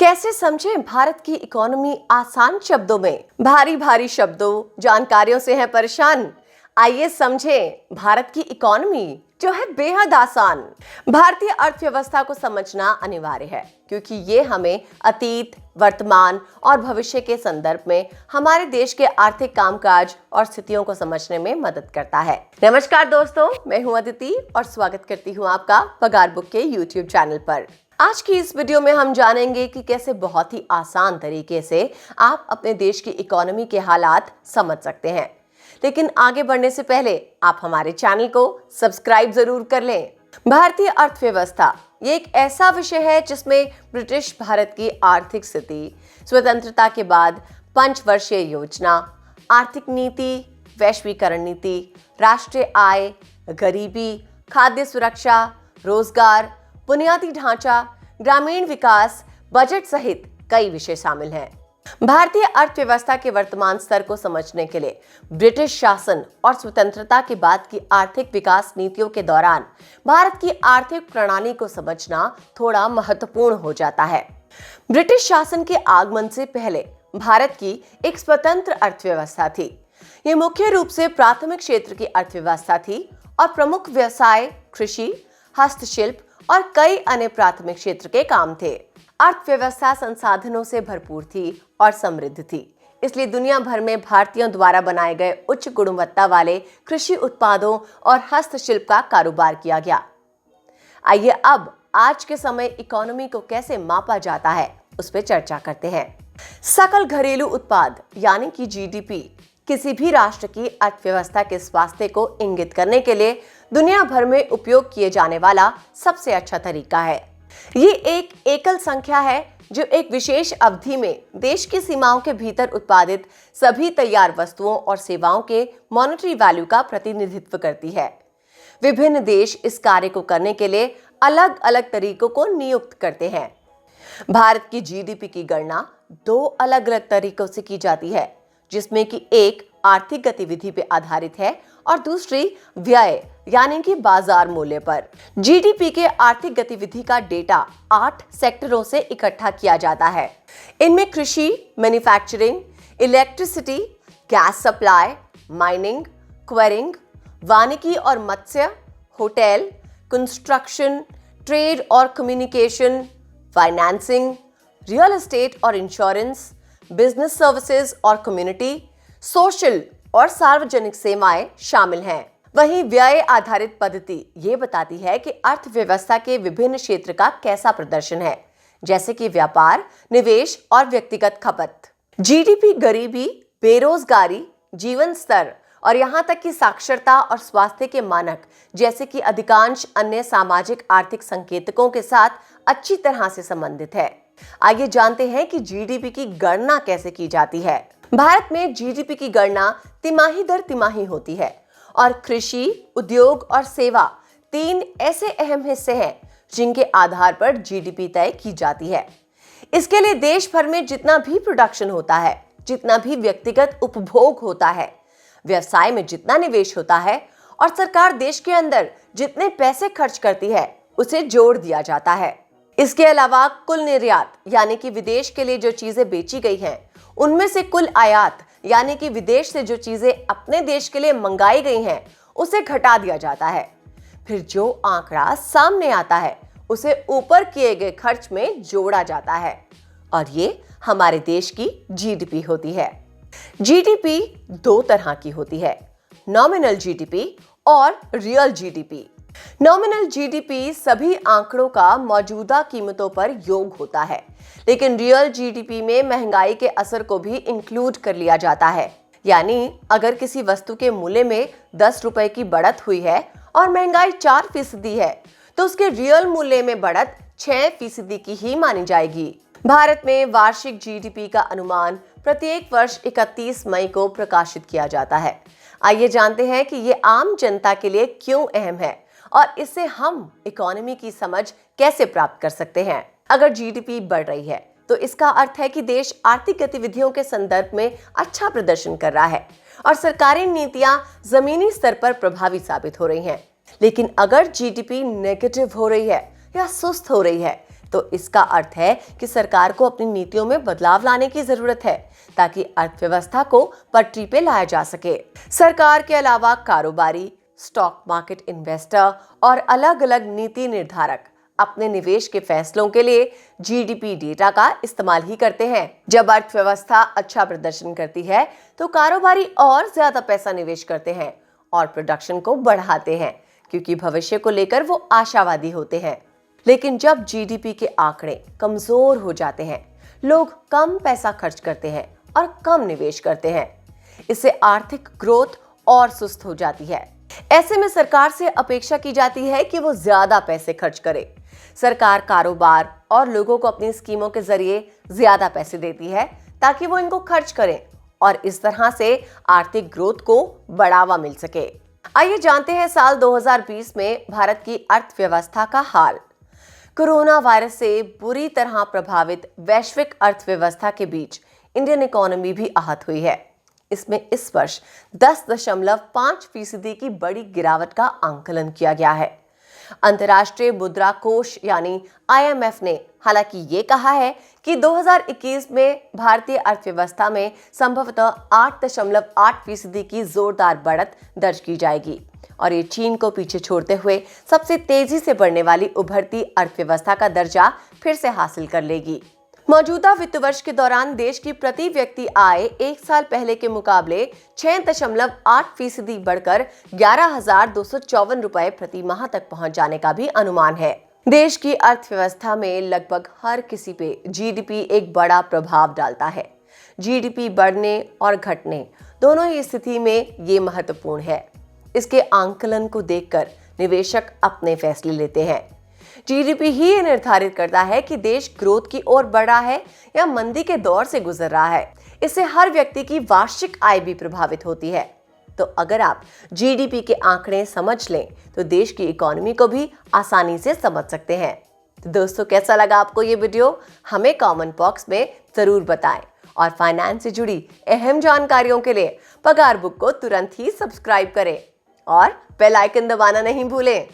कैसे समझें भारत की इकोनॉमी आसान शब्दों में? भारी भारी शब्दों, जानकारियों से है परेशान। आइए समझें भारत की इकोनॉमी जो है बेहद आसान। भारतीय अर्थव्यवस्था को समझना अनिवार्य है क्योंकि ये हमें अतीत, वर्तमान और भविष्य के संदर्भ में हमारे देश के आर्थिक कामकाज और स्थितियों को समझने में मदद करता है। नमस्कार दोस्तों, मैं हूं अदिति और स्वागत करती हूं आपका पगार बुक के YouTube चैनल पर। आज की इस वीडियो में हम जानेंगे कि कैसे बहुत ही आसान तरीके से आप अपने देश की इकोनॉमी के हालात समझ सकते हैं। लेकिन आगे बढ़ने से पहले आप हमारे चैनल को सब्सक्राइब जरूर कर लें। भारतीय अर्थव्यवस्था ये एक ऐसा विषय है जिसमें ब्रिटिश भारत की आर्थिक स्थिति, स्वतंत्रता के बाद पंचवर्षीय योजना, आर्थिक नीति, वैश्वीकरण नीति, राष्ट्रीय आय, गरीबी, खाद्य सुरक्षा, रोजगार, बुनियादी ढांचा, ग्रामीण विकास, बजट सहित कई विषय शामिल हैं। भारतीय अर्थव्यवस्था के वर्तमान स्तर को समझने के लिए ब्रिटिश शासन और स्वतंत्रता के बाद की आर्थिक विकास नीतियों के दौरान भारत की आर्थिक प्रणाली को समझना थोड़ा महत्वपूर्ण हो जाता है। ब्रिटिश शासन के आगमन से पहले भारत की एक स्वतंत्र अर्थव्यवस्था थी। ये मुख्य रूप से प्राथमिक क्षेत्र की अर्थव्यवस्था थी और प्रमुख व्यवसाय कृषि, हस्तशिल्प और कई अन्य प्राथमिक क्षेत्र के काम थे। अर्थव्यवस्था संसाधनों से भरपूर थी और समृद्ध थी, इसलिए दुनिया भर में भारतीयों द्वारा बनाए गए उच्च गुणवत्ता वाले कृषि उत्पादों और हस्तशिल्प का कारोबार किया गया। आइए अब आज के समय इकोनॉमी को कैसे मापा जाता है उस पर चर्चा करते हैं। सकल घरेलू उत्पाद यानी कि जीडीपी किसी भी राष्ट्र की अर्थव्यवस्था के स्वास्थ्य को इंगित करने के लिए दुनिया भर में उपयोग किए जाने वाला सबसे अच्छा तरीका है। ये एक एकल संख्या है जो एक विशेष अवधि में देश की सीमाओं के भीतर उत्पादित सभी तैयार वस्तुओं और सेवाओं के मॉनेटरी वैल्यू का प्रतिनिधित्व करती है। विभिन्न देश इस कार्य को करने के लिए अलग अलग तरीकों को नियुक्त करते हैं। भारत की जीडीपी की गणना दो अलग अलग तरीकों से की जाती है, जिसमें कि एक आर्थिक गतिविधि पे आधारित है और दूसरी व्यय यानी कि बाजार मूल्य पर। जीडीपी के आर्थिक गतिविधि का डेटा 8 सेक्टरों से इकट्ठा किया जाता है। इनमें कृषि, manufacturing, electricity, gas supply, mining, quarrying, वानिकी और मत्स्य, होटल, कंस्ट्रक्शन, ट्रेड और कम्युनिकेशन, फाइनेंसिंग, रियल एस्टेट और इंश्योरेंस, बिजनेस सर्विसेज और कम्युनिटी, सोशल और सार्वजनिक सेवाएं शामिल हैं। वहीं व्यय आधारित पद्धति ये बताती है कि अर्थव्यवस्था के विभिन्न क्षेत्र का कैसा प्रदर्शन है, जैसे कि व्यापार, निवेश और व्यक्तिगत खपत। जीडीपी गरीबी, बेरोजगारी, जीवन स्तर और यहाँ तक कि साक्षरता और स्वास्थ्य के मानक जैसे कि अधिकांश अन्य सामाजिक आर्थिक संकेतकों के साथ अच्छी तरह से संबंधित है। आइए जानते हैं कि जीडीपी की गणना कैसे की जाती है। भारत में जीडीपी की गणना तिमाही दर तिमाही होती है और कृषि, उद्योग और सेवा 3 ऐसे अहम हिस्से हैं जिनके आधार पर जीडीपी तय की जाती है। इसके लिए देश भर में जितना भी प्रोडक्शन होता है, जितना भी व्यक्तिगत उपभोग होता है, व्यवसाय में जितना निवेश होता है और सरकार देश के अंदर जितने पैसे खर्च करती है उसे जोड़ दिया जाता है। इसके अलावा कुल निर्यात यानी कि विदेश के लिए जो चीजें बेची गई हैं, उनमें से कुल आयात यानी कि विदेश से जो चीजें अपने देश के लिए मंगाई गई हैं उसे घटा दिया जाता है। फिर जो आंकड़ा सामने आता है उसे ऊपर किए गए खर्च में जोड़ा जाता है और ये हमारे देश की जीडीपी होती है। जीडीपी 2 तरह की होती है, नॉमिनल जीडीपी और रियल जीडीपी। नॉमिनल जीडीपी सभी आंकड़ों का मौजूदा कीमतों पर योग होता है, लेकिन रियल जीडीपी में महंगाई के असर को भी इंक्लूड कर लिया जाता है। यानी अगर किसी वस्तु के मूल्य में 10 रुपए की बढ़त हुई है और महंगाई 4% है तो उसके रियल मूल्य में बढ़त 6% की ही मानी जाएगी। भारत में वार्षिक जीडीपी का अनुमान प्रत्येक वर्ष 31 मई को प्रकाशित किया जाता है। आइए जानते हैं कि ये आम जनता के लिए क्यों अहम है और इससे हम इकोनॉमी की समझ कैसे प्राप्त कर सकते हैं। अगर जीडीपी बढ़ रही है तो इसका अर्थ है कि देश आर्थिक गतिविधियों के संदर्भ में अच्छा प्रदर्शन कर रहा है और सरकारी नीतियां जमीनी स्तर पर प्रभावी साबित हो रही हैं। लेकिन अगर जीडीपी नेगेटिव हो रही है या सुस्त हो रही है तो इसका अर्थ है कि सरकार को अपनी नीतियों में बदलाव लाने की जरूरत है ताकि अर्थव्यवस्था को पटरी पे लाया जा सके। सरकार के अलावा कारोबारी, स्टॉक मार्केट इन्वेस्टर और अलग अलग नीति निर्धारक अपने निवेश के फैसलों के लिए जीडीपी डेटा का इस्तेमाल ही करते हैं। जब अर्थव्यवस्था अच्छा प्रदर्शन करती है तो कारोबारी और ज्यादा पैसा निवेश करते हैं और प्रोडक्शन को बढ़ाते हैं, क्योंकि भविष्य को लेकर वो आशावादी होते हैं। लेकिन जब जीडीपी के आंकड़े कमजोर हो जाते हैं, लोग कम पैसा खर्च करते हैं और कम निवेश करते हैं। इससे आर्थिक ग्रोथ और सुस्त हो जाती है। ऐसे में सरकार से अपेक्षा की जाती है कि वो ज्यादा पैसे खर्च करे। सरकार कारोबार और लोगों को अपनी स्कीमों के जरिए ज्यादा पैसे देती है ताकि वो इनको खर्च करें और इस तरह से आर्थिक ग्रोथ को बढ़ावा मिल सके। आइए जानते हैं साल 2020 में भारत की अर्थव्यवस्था का हाल। कोरोना वायरस से बुरी तरह प्रभावित वैश्विक अर्थव्यवस्था के बीच इंडियन इकोनॉमी भी आहत हुई है। इसमें इस वर्ष 10.5% की बड़ी गिरावट का आंकलन किया गया है। अंतर्राष्ट्रीय मुद्रा कोष यानी IMF ने हालांकि ये कहा है कि 2021 में भारतीय अर्थव्यवस्था में संभवतः 8.8% की जोरदार बढ़त दर्ज की जाएगी और ये चीन को पीछे छोड़ते हुए सबसे तेजी से बढ़ने वाली उभरती अर्थव्यवस्था का दर्जा फिर से हासिल कर लेगी। मौजूदा वित्त वर्ष के दौरान देश की प्रति व्यक्ति आय एक साल पहले के मुकाबले 6.8% बढ़कर 11,254 रुपए प्रति माह तक पहुंच जाने का भी अनुमान है। देश की अर्थव्यवस्था में लगभग हर किसी पे जीडीपी एक बड़ा प्रभाव डालता है। जीडीपी बढ़ने और घटने दोनों ही स्थिति में ये महत्वपूर्ण है। इसके आंकलन को देखकर निवेशक अपने फैसले लेते हैं। जीडीपी ही ये निर्धारित करता है कि देश ग्रोथ की ओर बढ़ रहा है या मंदी के दौर से गुजर रहा है। इससे हर व्यक्ति की वार्षिक आय भी प्रभावित होती है। तो अगर आप जीडीपी के आंकड़े समझ लें तो देश की इकोनॉमी को भी आसानी से समझ सकते हैं। तो दोस्तों, कैसा लगा आपको ये वीडियो? हमें कमेंट बॉक्स में जरूर बताएं और फाइनेंस से जुड़ी अहम जानकारियों के लिए पगार बुक को तुरंत ही सब्सक्राइब करें और बेल आइकन दबाना नहीं भूलें।